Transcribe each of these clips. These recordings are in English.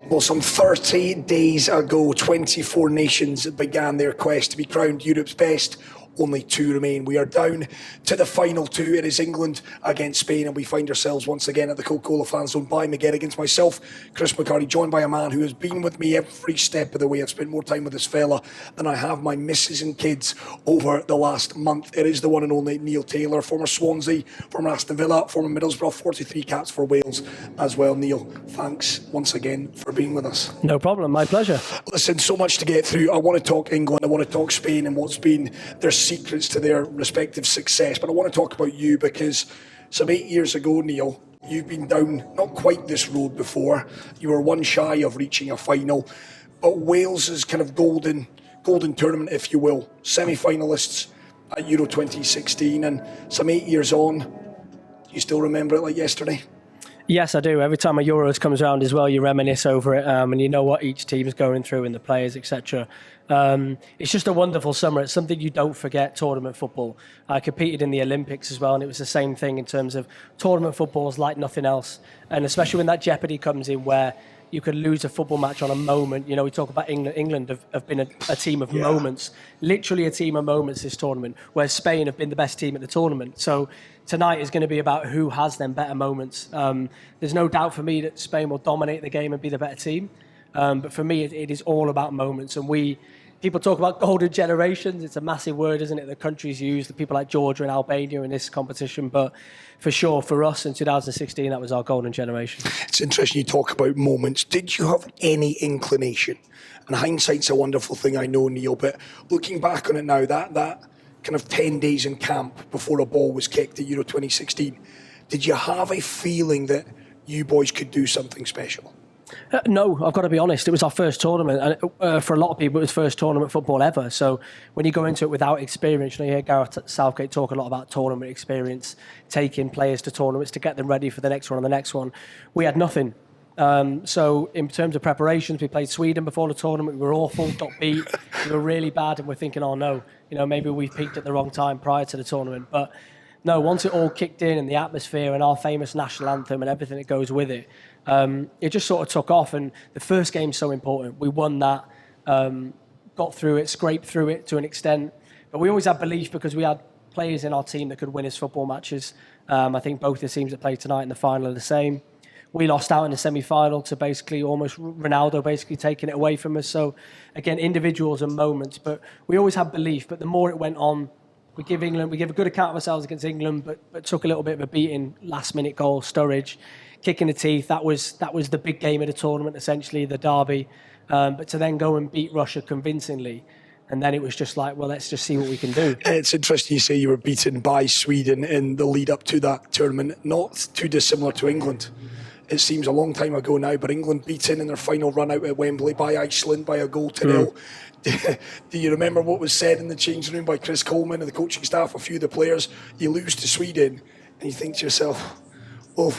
Well, some 30 days ago, 24 nations began their quest to be crowned Europe's best. Only 2 remain. We are down to the final 2. It is England against Spain, and we find ourselves once again at the Coca-Cola Fan Zone by Miguel against myself, Chris McHardy, joined by a man who has been with me every step of the way. I've spent more time with this fella than I have my missus and kids over the last month. It is the one and only Neil Taylor, former Swansea, former Aston Villa, former Middlesbrough, 43 caps for Wales as well. Neil, thanks once again for being with us. No problem, my pleasure. Listen, so much to get through. I want to talk England, I want to talk Spain and what's been their secrets to their respective success, but I want to talk about you because some 8 years ago, Neil, you've been down not quite this road before. You were one shy of reaching a final, but Wales's kind of golden tournament, if you will, semi-finalists at Euro 2016, and some 8 years on, you still remember it like yesterday? Yes, I do. Every time a Euros comes around as well, you reminisce over it, and you know what each team's going through and the players, etc. It's just a wonderful summer. It's something you don't forget, tournament football. I competed in the Olympics as well, and it was the same thing in terms of tournament football is like nothing else. And especially when that jeopardy comes in where you could lose a football match on a moment. You know, we talk about England have been a team of moments, literally a team of moments this tournament, where Spain have been the best team at the tournament. So tonight is going to be about who has them better moments. There's no doubt for me that Spain will dominate the game and be the better team. But for me, it is all about moments. And people talk about golden generations. It's a massive word, isn't it? The countries use, the people like Georgia and Albania in this competition. But for sure, for us in 2016, that was our golden generation. It's interesting you talk about moments. Did you have any inclination? And hindsight's a wonderful thing, I know, Neil, but looking back on it now, that kind of 10 days in camp before a ball was kicked at Euro 2016, did you have a feeling that you boys could do something special? No, I've got to be honest. It was our first tournament, and for a lot of people, it was first tournament football ever. So when you go into it without experience, you hear Gareth Southgate talk a lot about tournament experience, taking players to tournaments to get them ready for the next one and the next one. We had nothing. So in terms of preparations, we played Sweden before the tournament. We were awful, got beat. We were really bad, and we're thinking, oh no, maybe we peaked at the wrong time prior to the tournament. But no, once it all kicked in and the atmosphere and our famous national anthem and everything that goes with it, it just sort of took off. And the first game's so important. We won that, got through it, scraped through it to an extent. But we always had belief because we had players in our team that could win us football matches. I think both the teams that played tonight in the final are the same. We lost out in the semi-final to basically almost Ronaldo basically taking it away from us. So again, individuals and moments, but we always had belief. But the more it went on, we give a good account of ourselves against England, but took a little bit of a beating. Last-minute goal, Sturridge, kick in the teeth. That was the big game of the tournament, essentially the derby. But to then go and beat Russia convincingly, and then it was just like, well, let's just see what we can do. It's interesting you say you were beaten by Sweden in the lead up to that tournament. Not too dissimilar to England. It seems a long time ago now, but England beaten in their final run out at Wembley by Iceland by a goal to nil. Do you remember what was said in the changing room by Chris Coleman and the coaching staff, a few of the players? You lose to Sweden and you think to yourself,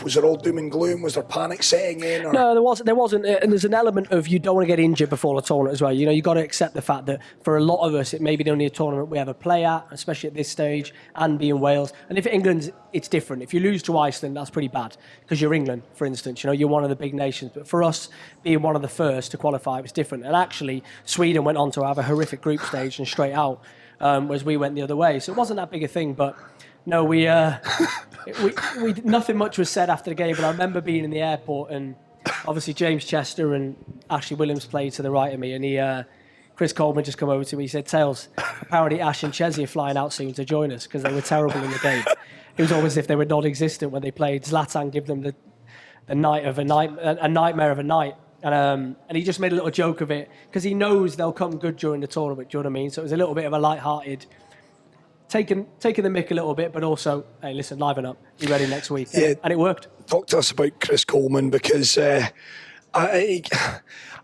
was it all doom and gloom? Was there panic setting in? Or? No, there wasn't. And there's an element of you don't want to get injured before the tournament as well. You've got to accept the fact that for a lot of us, it may be the only tournament we ever play at, especially at this stage, and be in Wales. And if England, it's different. If you lose to Iceland, that's pretty bad because you're England, for instance. You're one of the big nations. But for us, being one of the first to qualify, it's different. And actually, Sweden went on to have a horrific group stage and straight out, whereas we went the other way. So it wasn't that big a thing, but no, we nothing much was said after the game, but I remember being in the airport and obviously James Chester and Ashley Williams played to the right of me, and Chris Coleman just come over to me. He said, "Tails, apparently Ash and Chesney are flying out soon to join us because they were terrible in the game." It was almost as if they were non-existent when they played. Zlatan gave them a nightmare of a night. And he just made a little joke of it because he knows they'll come good during the tournament. Do you know what I mean? So it was a little bit of a light-hearted, taking the mick a little bit, but also, hey, listen, liven up, be ready next week. Yeah. And it worked. Talk to us about Chris Coleman because I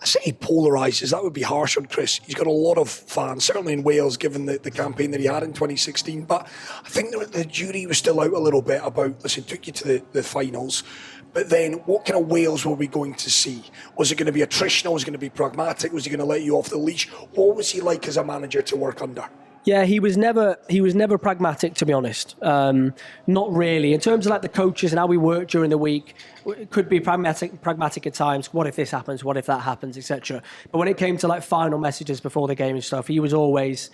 say he polarises. That would be harsh on Chris. He's got a lot of fans, certainly in Wales, given the campaign that he had in 2016. But I think the jury was still out a little bit about, listen, took you to the finals. But then what kind of Wales were we going to see? Was it going to be attritional? Was it going to be pragmatic? Was he going to let you off the leash? What was he like as a manager to work under? Yeah, he was never pragmatic, to be honest. Not really. In terms of like the coaches and how we work during the week, it could be pragmatic at times. What if this happens? What if that happens, etc. But when it came to like final messages before the game and stuff, he always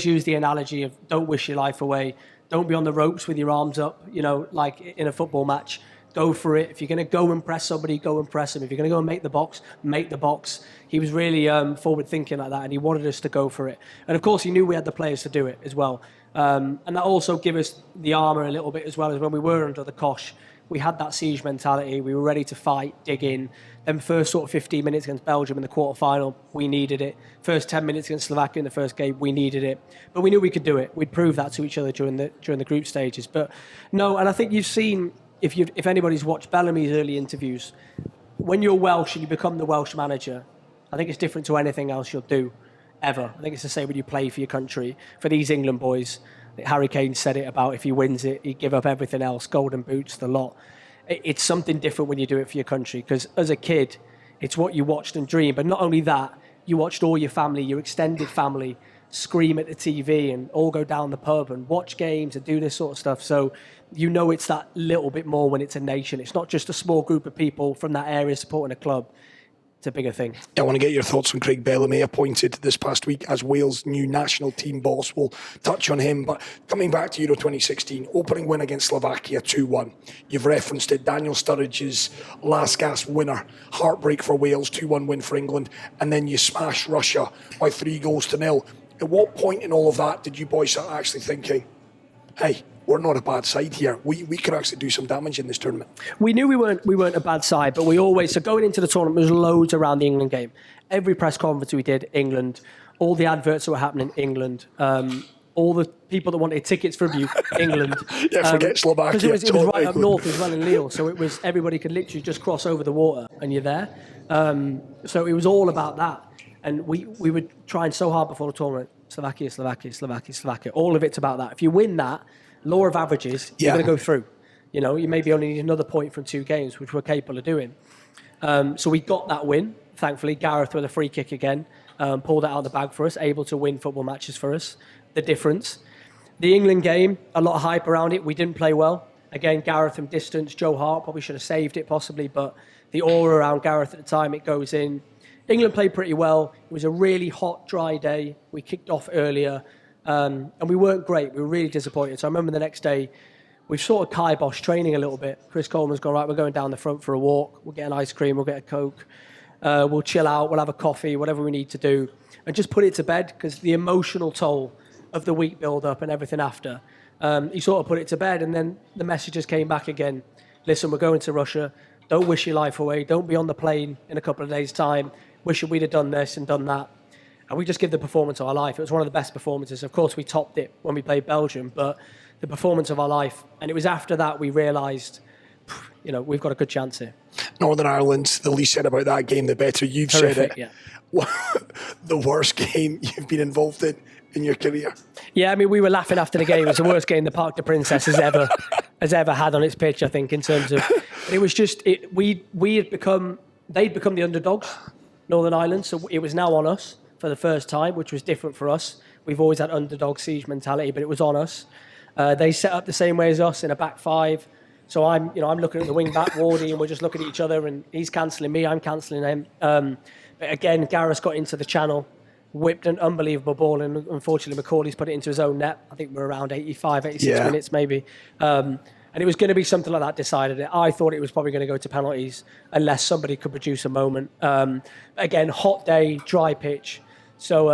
used the analogy of don't wish your life away, don't be on the ropes with your arms up, like in a football match. Go for it. If you're going to go and press somebody, go and press them. If you're going to go and make the box. He was really forward thinking like that, and he wanted us to go for it. And of course, he knew we had the players to do it as well. And that also gave us the armour a little bit as well, as when we were under the cosh. We had that siege mentality. We were ready to fight, dig in. Then first sort of 15 minutes against Belgium in the quarter-final, we needed it. First 10 minutes against Slovakia in the first game, we needed it. But we knew we could do it. We'd proved that to each other during the group stages. But no, and I think you've seen, if anybody's watched Bellamy's early interviews, when you're Welsh and you become the Welsh manager, I think it's different to anything else you'll do, ever. I think it's the same when you play for your country. For these England boys, Harry Kane said it about if he wins it, he'd give up everything else, golden boots, the lot. It's something different when you do it for your country, because as a kid, it's what you watched and dreamed. But not only that, you watched all your family, your extended family, scream at the TV and all go down the pub and watch games and do this sort of stuff. So it's that little bit more when it's a nation. It's not just a small group of people from that area supporting a club. It's a bigger thing. I want to get your thoughts on Craig Bellamy, appointed this past week as Wales' new national team boss. We'll touch on him. But coming back to Euro 2016, opening win against Slovakia 2-1. You've referenced it. Daniel Sturridge's last gasp winner. Heartbreak for Wales, 2-1 win for England. And then you smash Russia by 3-0. At what point in all of that did you boys start actually thinking, hey, we're not a bad side here. We could actually do some damage in this tournament? We knew we weren't a bad side, but so going into the tournament, there was loads around the England game. Every press conference we did, England. All the adverts that were happening, England. All the people that wanted tickets from you, England. Yeah, forget Slovakia. Because it was right up north as well in Lille, so it was everybody could literally just cross over the water and you're there. So it was all about that. And we were trying so hard before the tournament. Slovakia. All of it's about that. If you win that, law of averages, you're going to go through. You maybe only need another point from 2 games, which we're capable of doing. So we got that win. Thankfully, Gareth with a free kick again, pulled it out of the bag for us, able to win football matches for us. The difference. The England game, a lot of hype around it. We didn't play well. Again, Gareth from distance, Joe Hart probably should have saved it possibly, but the aura around Gareth at the time, it goes in. England played pretty well. It was a really hot, dry day. We kicked off earlier. And we weren't great. We were really disappointed. So I remember the next day, we've sort of kiboshed training a little bit. Chris Coleman's gone, right, we're going down the front for a walk. We'll get an ice cream. We'll get a Coke. We'll chill out. We'll have a coffee, whatever we need to do. And just put it to bed, because the emotional toll of the week build-up and everything after, he sort of put it to bed. And then the messages came back again. Listen, we're going to Russia. Don't wish your life away. Don't be on the plane in a couple of days' time. Wish we'd have done this and done that. And we just give the performance of our life. It was one of the best performances. Of course, we topped it when we played Belgium, but the performance of our life. And it was after that we realised, we've got a good chance here. Northern Ireland, the least said about that game, the better. You've Horrific, said it. Yeah. The worst game you've been involved in your career? Yeah, I mean, we were laughing after the game. It was the worst game the Parc des Princes has ever had on its pitch, I think, in terms of... But it was just... they'd become the underdogs, Northern Ireland, so it was now on us for the first time, which was different for us. We've always had underdog siege mentality, but it was on us. They set up the same way as us in a back five. So I'm looking at the wing back, Wardy, and we're just looking at each other, and he's cancelling me, I'm cancelling him. But again, Gareth got into the channel, whipped an unbelievable ball, and unfortunately McHardy's put it into his own net. I think we're around 85, 86 minutes maybe. And it was going to be something like that decided it. I thought it was probably going to go to penalties unless somebody could produce a moment. Again, hot day, dry pitch. So,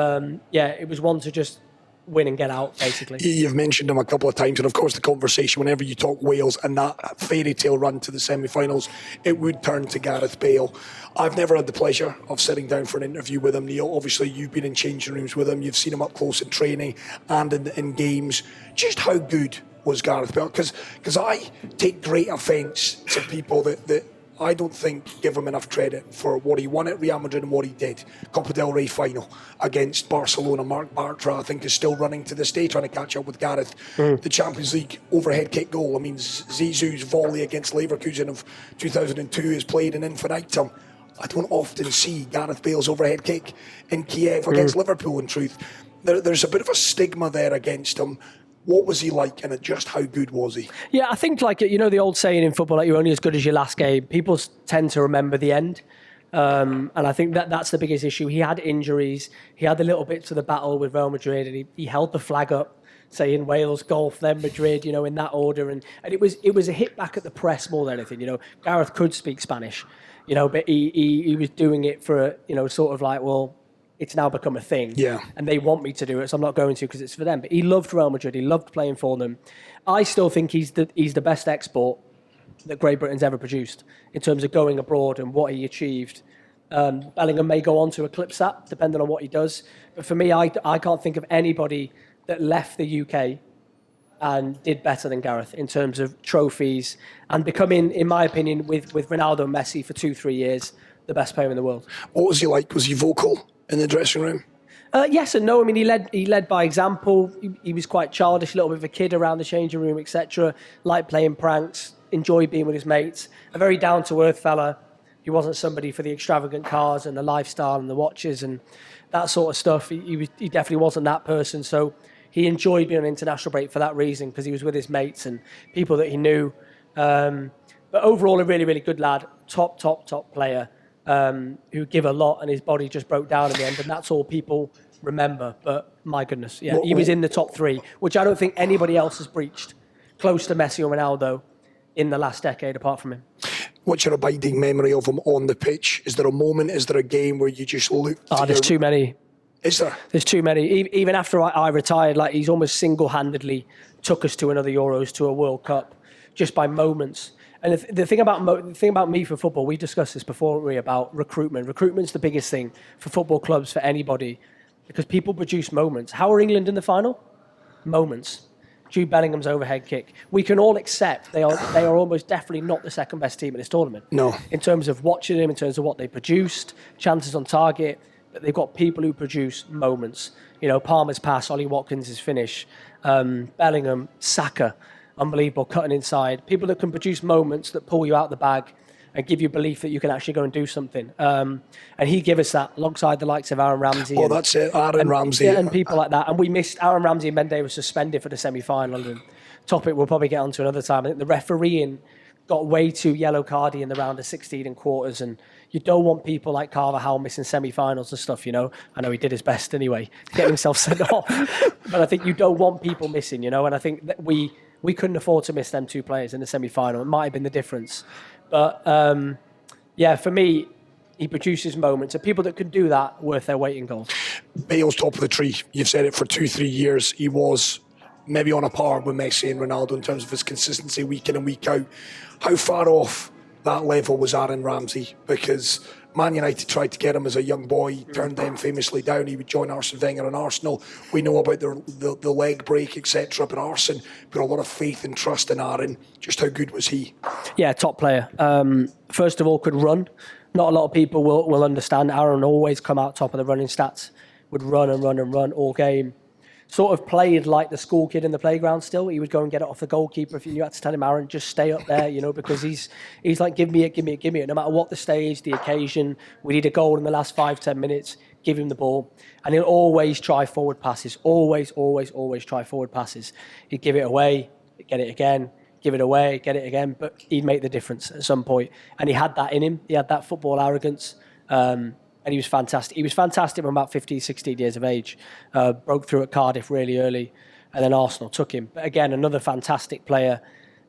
it was one to just win and get out, basically. You've mentioned him a couple of times, and of course the conversation, whenever you talk Wales and that fairy tale run to the semi-finals, it would turn to Gareth Bale. I've never had the pleasure of sitting down for an interview with him, Neil. Obviously, you've been in changing rooms with him. You've seen him up close in training and in games. Just how good was Gareth Bale? Because I take great offence to people that I don't think give him enough credit for what he won at Real Madrid and what he did. Copa del Rey final against Barcelona. Marc Bartra, I think, is still running to this day, trying to catch up with Gareth. The Champions League overhead kick goal. I mean, Zizou's volley against Leverkusen of 2002 is played in infinitum. I don't often see Gareth Bale's overhead kick in Kiev against Liverpool, in truth. there's a bit of a stigma there against him. What was he like, and just how good was he? Yeah, I think, like, you know, the old saying in football, like, you're only as good as your last game. People tend to remember the end. And I think that's the biggest issue. He had injuries. He had the little bits of the battle with Real Madrid, and he held the flag up, saying Wales, golf, then Madrid, you know, in that order. And it was a hit back at the press more than anything. You know, Gareth could speak Spanish, you know, but he was doing it for, you know, sort of like, well, it's now become a thing. Yeah. And they want me to do it, so I'm not going to because it's for them. But he loved Real Madrid. He loved playing for them. I still think he's the best export that Great Britain's ever produced in terms of going abroad and what he achieved. Bellingham may go on to eclipse that, depending on what he does. But for me, I can't think of anybody that left the UK and did better than Gareth in terms of trophies and becoming, in my opinion, with Ronaldo and Messi for 2-3 years, the best player in the world. What was he like? Was he vocal in the dressing room? Yes and no. I mean, he led by example. He was quite childish, a little bit of a kid around the changing room, etc. Liked playing pranks, enjoyed being with his mates. A very down-to-earth fella. He wasn't somebody for the extravagant cars and the lifestyle and the watches and that sort of stuff. He definitely wasn't that person. So he enjoyed being on international break for that reason, because he was with his mates and people that he knew. But overall, a really, really good lad. Top player. Who give a lot, and his body just broke down in the end, and that's all people remember. But my goodness, yeah, he was in the top 3, which I don't think anybody else has breached, close to Messi or Ronaldo in the last decade apart from him. What's your abiding memory of him on the pitch? Is there a moment, is there a game where you just looked? There's too many. Is there? There's too many. Even after I retired, like, he's almost single-handedly took us to another Euros, to a World Cup, just by moments. And the thing about me for football, we discussed this before, about recruitment. Recruitment's the biggest thing for football clubs, for anybody, because people produce moments. How are England in the final? Moments. Jude Bellingham's overhead kick. We can all accept they are almost definitely not the second best team in this tournament. No. In terms of watching them, in terms of what they produced, chances on target, but they've got people who produce moments. You know, Palmer's pass, Ollie Watkins' finish, Bellingham, Saka. Unbelievable, cutting inside. People that can produce moments that pull you out the bag and give you belief that you can actually go and do something. And he gave us that alongside the likes of Aaron Ramsey. Oh, that's it, Aaron Ramsey. And people like that. And we missed Aaron Ramsey, and Mendy was suspended for the semi-final. And topic we'll probably get onto another time. I think the refereeing got way too yellow cardy in the round of 16 and quarters. And you don't want people like Carvajal missing semi-finals and stuff, you know. I know he did his best anyway to get himself sent off. But I think you don't want people missing, you know. And I think that we couldn't afford to miss them 2 players in the semi-final. It might have been the difference. But, yeah, for me, he produces moments. And people that can do that, worth their weight in gold. Bale's top of the tree. You've said it for 2-3 years. He was maybe on a par with Messi and Ronaldo in terms of his consistency week in and week out. How far off that level was Aaron Ramsey? Because Man United tried to get him as a young boy. He turned them famously down. He would join Arsene Wenger and Arsenal. We know about the leg break, etc. But Arsene put a lot of faith and trust in Aaron. Just how good was he? Yeah, top player. First of all, could run. Not a lot of people will understand. Aaron always come out top of the running stats. Would run and run and run all game. Sort of played like the school kid in the playground still. He would go and get it off the goalkeeper if you had to tell him, Aaron, just stay up there, you know, because he's like, give me it. No matter what the stage, the occasion, we need a goal in the last 5-10 minutes, give him the ball. And he'll always try forward passes. Always try forward passes. He'd give it away, get it again, give it away, get it again, but he'd make the difference at some point. And he had that in him. He had that football arrogance. And he was fantastic. He was fantastic from about 15, 16 years of age. Broke through at Cardiff really early, and then Arsenal took him. But again, another fantastic player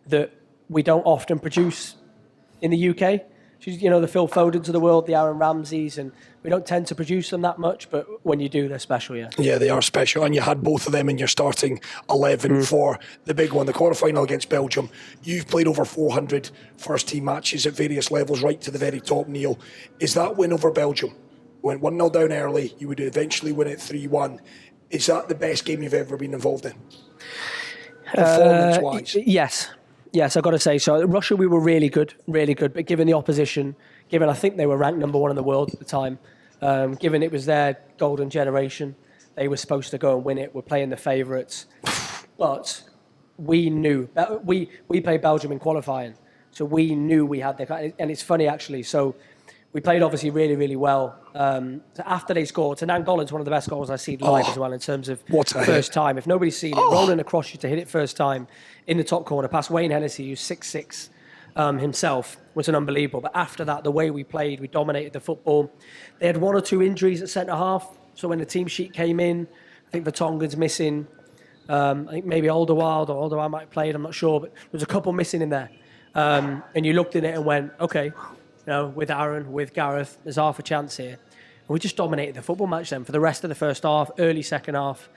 that we don't often produce in the UK. You know, the Phil Fodens of the world, the Aaron Ramseys, and we don't tend to produce them that much, but when you do, they're special, yeah. Yeah, they are special, and you had both of them in your starting 11 for the big one, the quarter-final against Belgium. You've played over 400 first-team matches at various levels, right to the very top, Neil. Is that win over Belgium? Went 1-0 down early, you would eventually win it 3-1. Is that the best game you've ever been involved in? Performance-wise? Yes, I've got to say so. Russia, we were really good, but given the opposition, given I think they were ranked number 1 in the world at the time, given it was their golden generation, they were supposed to go and win it. We're playing the favourites. But we knew, we played Belgium in qualifying, so we knew we had the, and it's funny actually, so we played obviously really, really well. So after they scored, and Angolan's one of the best goals I've seen live as well in terms of first time. If nobody's seen it, rolling across you to hit it first time in the top corner past Wayne Hennessy, who's 6'6", himself, was an unbelievable. But after that, the way we played, we dominated the football. They had 1 or 2 injuries at centre half. So when the team sheet came in, I think the Tongan's missing. I think maybe Alderweireld might have played, I'm not sure, but there was a couple missing in there. And you looked at it and went, okay, with Aaron, with Gareth, there's half a chance here. And we just dominated the football match then for the rest of the first half, early second half,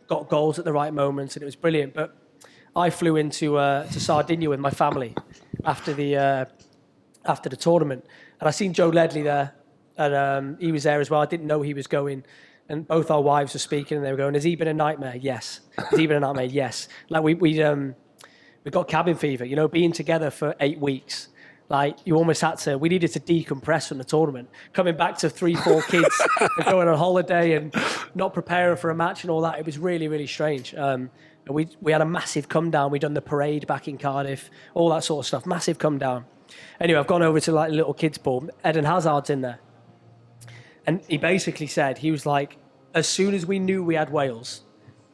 got goals at the right moments, and it was brilliant. But I flew into to Sardinia with my family after the tournament, and I seen Joe Ledley there, and he was there as well. I didn't know he was going, and both our wives were speaking, and they were going, "Has he been a nightmare?" Yes. Has he been a nightmare? Yes. Like we got cabin fever, being together for 8 weeks. Like you almost we needed to decompress from the tournament. Coming back to 3-4 kids and going on holiday and not preparing for a match and all that, it was really, really strange. And we had a massive come down. We'd done the parade back in Cardiff, all that sort of stuff. Massive come down. Anyway, I've gone over to like a little kids' ball. Eden Hazard's in there. And he basically said, he was like, as soon as we knew we had Wales,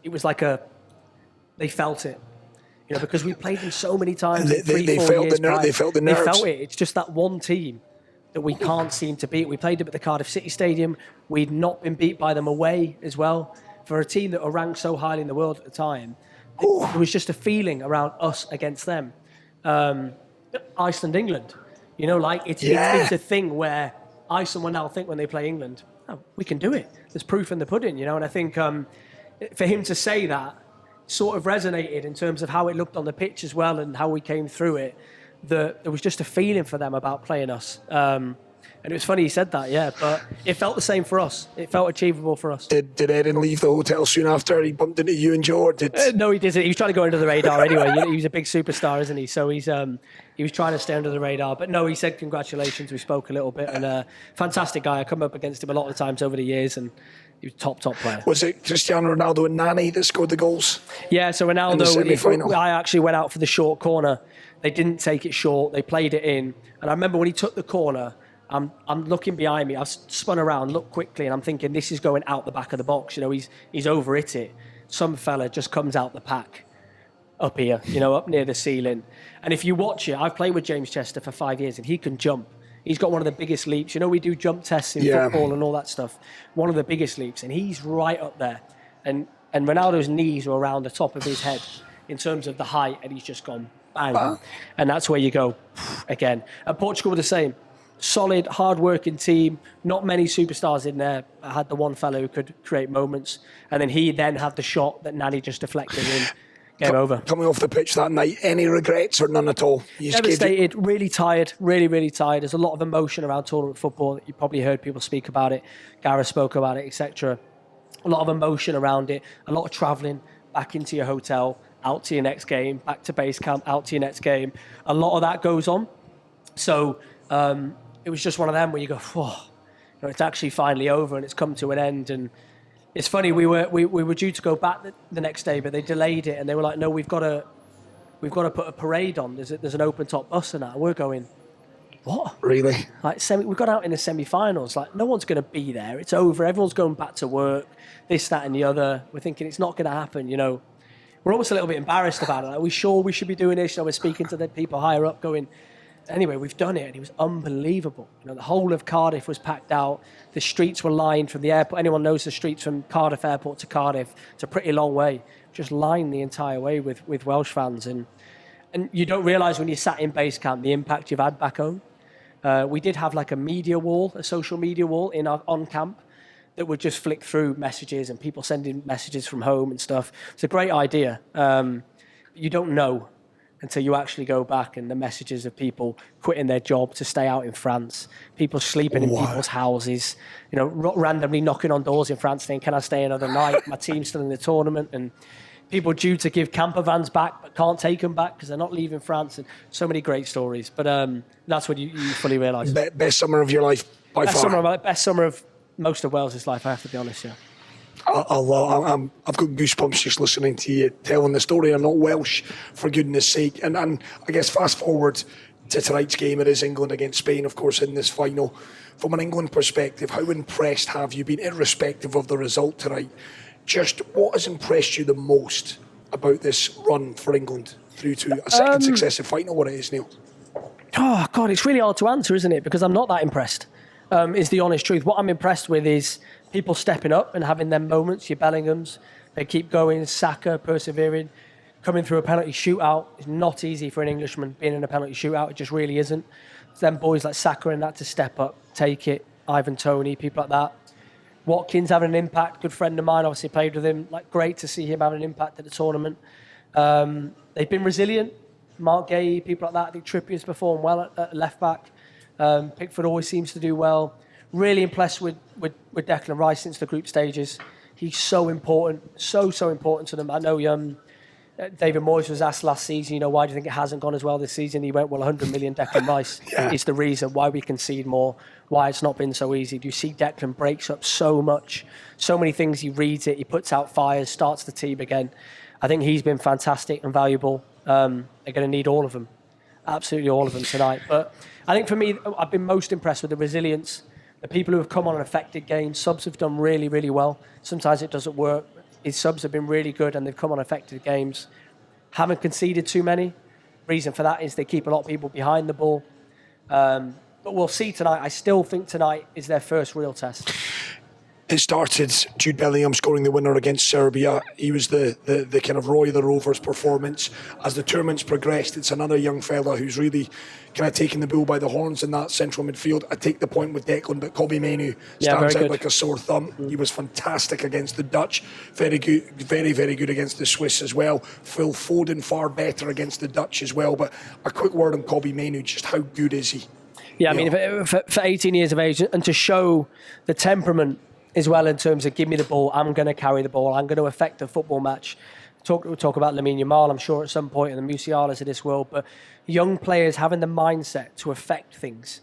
it was like they felt it. Because we played them so many times. They felt the nerves. They felt it. It's just that one team that we can't seem to beat. We played them at the Cardiff City Stadium. We'd not been beat by them away as well. For a team that were ranked so highly in the world at the time, there was just a feeling around us against them. Iceland, England. It's a thing where Iceland will now think when they play England, oh, we can do it. There's proof in the pudding, And I think for him to say that, sort of resonated in terms of how it looked on the pitch as well and how we came through it, that there was just a feeling for them about playing us. And it was funny he said that, yeah, but it felt the same for us. It felt achievable for us. Did Eden leave the hotel soon after he bumped into you and Joe? Or no, he didn't. He was trying to go under the radar anyway. He's a big superstar, isn't he? So he was trying to stay under the radar. But no, he said congratulations. We spoke a little bit. And fantastic guy. I come up against him a lot of times over the years, and he was top player. Was it Cristiano Ronaldo and Nani that scored the goals? Yeah, so Ronaldo, I actually went out for the short corner. They didn't take it short. They played it in. And I remember when he took the corner, I'm looking behind me. I've spun around, looked quickly, and I'm thinking this is going out the back of the box. He's over hit it. Some fella just comes out the pack up here, up near the ceiling. And if you watch it, I've played with James Chester for 5 years, and he can jump. He's got one of the biggest leaps. We do jump tests in football and all that stuff. One of the biggest leaps, and he's right up there. And Ronaldo's knees were around the top of his head in terms of the height, and he's just gone bang. And that's where you go again. And Portugal were the same. Solid, hard-working team. Not many superstars in there. I had the one fellow who could create moments, and then he had the shot that Nani just deflected in. Game over. Coming off the pitch that night, any regrets or none at all? Devastated, really tired, really, really tired. There's a lot of emotion around tournament football. You probably heard people speak about it. Gareth spoke about it, etc. A lot of emotion around it. A lot of travelling back into your hotel, out to your next game, back to base camp, out to your next game. A lot of that goes on. So it was just one of them where you go, it's actually finally over and it's come to an end. And it's funny, we were due to go back the next day, but they delayed it, and they were like, "No, we've got to put a parade on. There's an open top bus and that." And we're going, "What? Really?" Like we got out in the semi-finals. Like no one's going to be there. It's over. Everyone's going back to work. This, that, and the other. We're thinking it's not going to happen. We're almost a little bit embarrassed about it. Like, are we sure we should be doing this? We're speaking to the people higher up, going. Anyway, we've done it, and it was unbelievable. The whole of Cardiff was packed out. The streets were lined from the airport. Anyone knows the streets from Cardiff Airport to Cardiff. It's a pretty long way. Just lined the entire way with Welsh fans. And you don't realise when you're sat in base camp the impact you've had back home. We did have like a social media wall on camp that would just flick through messages and people sending messages from home and stuff. It's a great idea. You don't know until you actually go back, and the messages of people quitting their job to stay out in France, people sleeping in people's houses, randomly knocking on doors in France saying, "Can I stay another night? My team's still in the tournament," and people due to give camper vans back but can't take them back because they're not leaving France, and so many great stories. But that's when you fully realise. Best summer of your life by far. Best summer of most of Wales' life, I have to be honest, yeah. I've got goosebumps just listening to you telling the story. I'm not Welsh, for goodness sake. And I guess fast forward to tonight's game. It is England against Spain, of course, in this final. From an England perspective, how impressed have you been, irrespective of the result tonight? Just what has impressed you the most about this run for England through to a second successive final, what it is, Neil? Oh, God, it's really hard to answer, isn't it? Because I'm not that impressed, is the honest truth. What I'm impressed with is people stepping up and having them moments, your Bellinghams. They keep going, Saka persevering, coming through a penalty shootout. It's not easy for an Englishman being in a penalty shootout. It just really isn't. It's them boys like Saka and that to step up, take it. Ivan Toney, people like that. Watkins having an impact. Good friend of mine, obviously played with him. Like, great to see him having an impact at the tournament. They've been resilient. Mark Gay, people like that. I think Trippier's performed well at left back. Pickford always seems to do well. Really impressed with Declan Rice since the group stages. He's so important, so important to them. I know David Moyes was asked last season, why do you think it hasn't gone as well this season? He went, 100 million Declan Rice is the reason why we concede more, why it's not been so easy. Do you see Declan breaks up so much, so many things, he reads it, he puts out fires, starts the team again. I think he's been fantastic and valuable. They're going to need all of them, absolutely all of them tonight. But I think for me, I've been most impressed with the resilience, the people who have come on and affected games. Subs have done really, really well. Sometimes it doesn't work. His subs have been really good and they've come on affected games. Haven't conceded too many. Reason for that is they keep a lot of people behind the ball. But we'll see tonight. I still think tonight is their first real test. It started Jude Bellingham scoring the winner against Serbia. He was the kind of Roy the Rovers performance. As the tournament's progressed, it's another young fella who's really kind of taking the bull by the horns in that central midfield. I take the point with Declan, but Kobbie Mainoo stands out like a sore thumb. He was fantastic against the Dutch. Very good, very, very good against the Swiss as well. Phil Foden far better against the Dutch as well. But a quick word on Kobbie Mainoo, just how good is he? Yeah, I mean, for 18 years of age, and to show the temperament as well in terms of give me the ball, I'm going to carry the ball, I'm going to affect the football match. We'll talk about Lamine Yamal, I'm sure, at some point, in the Musialas of this world, but young players having the mindset to affect things.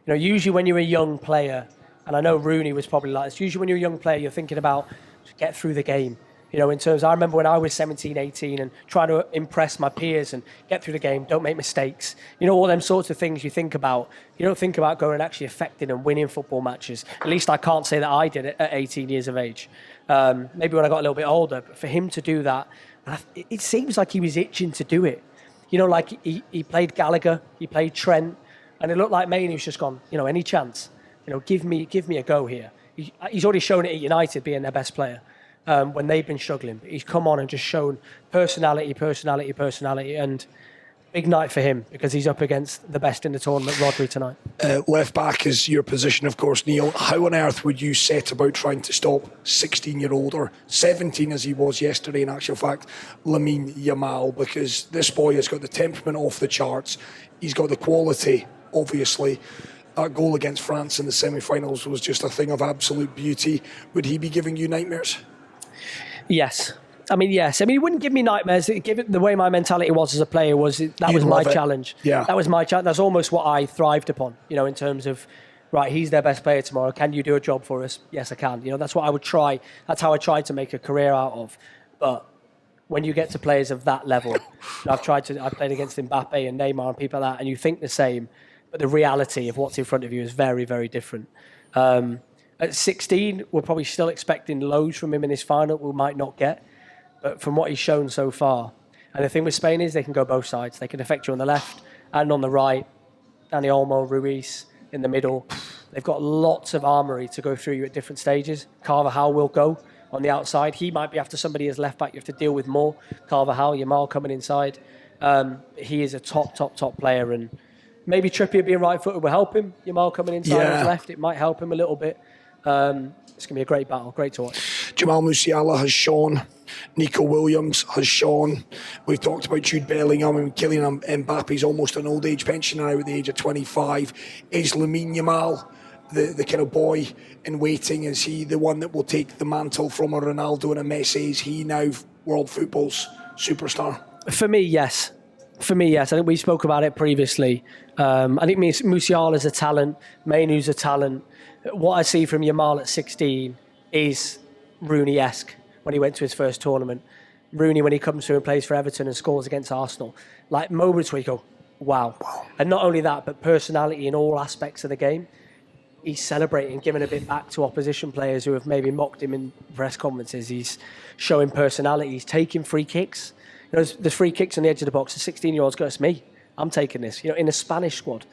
Usually when you're a young player, and I know Rooney was probably like this, usually when you're a young player, you're thinking about get through the game. In terms, I remember when I was 17, 18 and trying to impress my peers and get through the game, don't make mistakes. All them sorts of things you think about. You don't think about going and actually affecting and winning football matches. At least I can't say that I did it at 18 years of age. Maybe when I got a little bit older, but for him to do that, it seems like he was itching to do it. Like he played Gallagher, he played Trent, and it looked like Mainoo's just gone, any chance. Give me a go here. He's already shown it at United being their best player. When they've been struggling. But he's come on and just shown personality, and big night for him because he's up against the best in the tournament, Rodri, tonight. Left back is your position, of course, Neil. How on earth would you set about trying to stop 16-year-old, or 17 as he was yesterday in actual fact, Lamine Yamal? Because this boy has got the temperament off the charts. He's got the quality, obviously. That goal against France in the semi-finals was just a thing of absolute beauty. Would he be giving you nightmares? Yes. Yes. He wouldn't give me nightmares. The way my mentality was as a player was my challenge. Yeah. That was my challenge. That's almost what I thrived upon, in terms of, right, he's their best player tomorrow. Can you do a job for us? Yes, I can. That's what I would try. That's how I tried to make a career out of. But when you get to players of that level, I've played against Mbappe and Neymar and people like that, and you think the same, but the reality of what's in front of you is very, very different. At 16, we're probably still expecting loads from him in this final we might not get. But from what he's shown so far, and the thing with Spain is they can go both sides. They can affect you on the left and on the right. Dani Olmo, Ruiz in the middle. They've got lots of armoury to go through you at different stages. Carvajal will go on the outside. He might be after somebody as left back you have to deal with more. Carvajal, Yamal coming inside. He is a top player, and maybe Trippier being right-footed will help him. Yamal coming inside on his left, it might help him a little bit. It's going to be a great battle, great to watch. Jamal Musiala has shone. Nico Williams has shone. We've talked about Jude Bellingham and Kylian Mbappe's almost an old age pensioner now at the age of 25. Is Lamine Yamal the kind of boy in waiting? Is he the one that will take the mantle from a Ronaldo and a Messi? Is he now world football's superstar? For me, yes. I think we spoke about it previously. I think Musiala's a talent. Mainoo's a talent. What I see from Yamal at 16 is Rooney-esque when he went to his first tournament. Rooney, when he comes through and plays for Everton and scores against Arsenal. Like moments where you go, wow. And not only that, but personality in all aspects of the game. He's celebrating, giving a bit back to opposition players who have maybe mocked him in press conferences. He's showing personality. He's taking free kicks. There's free kicks on the edge of the box. The 16-year-old's go, it's me. I'm taking this. In a Spanish squad.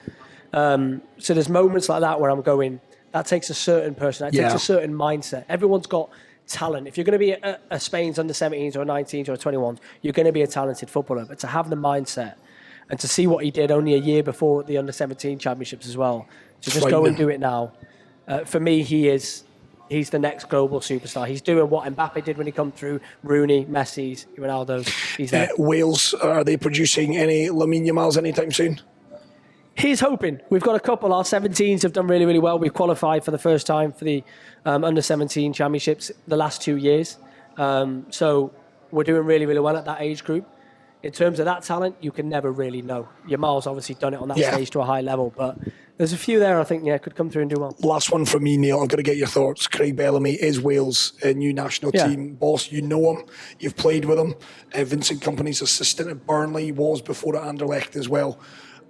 So there's moments like that where I'm going, that takes a certain personality, takes a certain mindset. Everyone's got talent. If you're going to be a Spain's under-17s or a 19s or a 21s, you're going to be a talented footballer. But to have the mindset and to see what he did only a year before the under-17 championships as well, to just go and do it now, for me, he's the next global superstar. He's doing what Mbappe did when he come through, Rooney, Messi's, Ronaldo's. He's there. Wales, are they producing any Lamine Yamals anytime soon? He's hoping. We've got a couple. Our 17s have done really, really well. We've qualified for the first time for the under-17 championships the last 2 years. So we're doing really, really well at that age group. In terms of that talent, you can never really know. Yamal's obviously done it on that stage to a high level, but there's a few there I think, could come through and do well. Last one from me, Neil. I've got to get your thoughts. Craig Bellamy is Wales' new national team boss. You know him. You've played with him. Vincent Kompany's assistant at Burnley, was before at Anderlecht as well.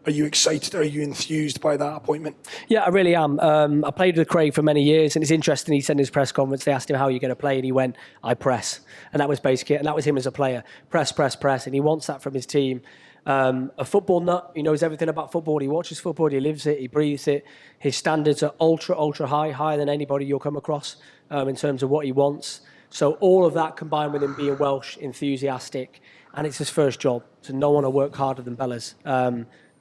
Are you excited? Are you enthused by that appointment? Yeah, I really am. I played with Craig for many years, and it's interesting. He said in his press conference, they asked him how you're going to play, and he went, I press. And that was basically it. And that was him as a player. Press, press, press. And he wants that from his team. A football nut. He knows everything about football. He watches football. He lives it. He breathes it. His standards are ultra, ultra high, higher than anybody you'll come across in terms of what he wants. So all of that combined with him being Welsh, enthusiastic, and it's his first job. So no one will work harder than Bella's.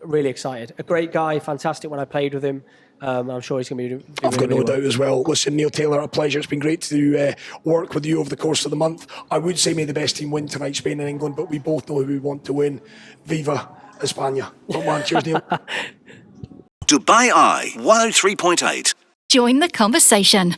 Really excited. A great guy, fantastic when I played with him. I'm sure he's going to be doing I've got really no doubt as well. Listen, Neil Taylor, a pleasure. It's been great to work with you over the course of the month. I would say may the best team win tonight, Spain and England, but we both know who we want to win. Viva España. Come on, cheers, Neil. Dubai Eye 103.8. Join the conversation.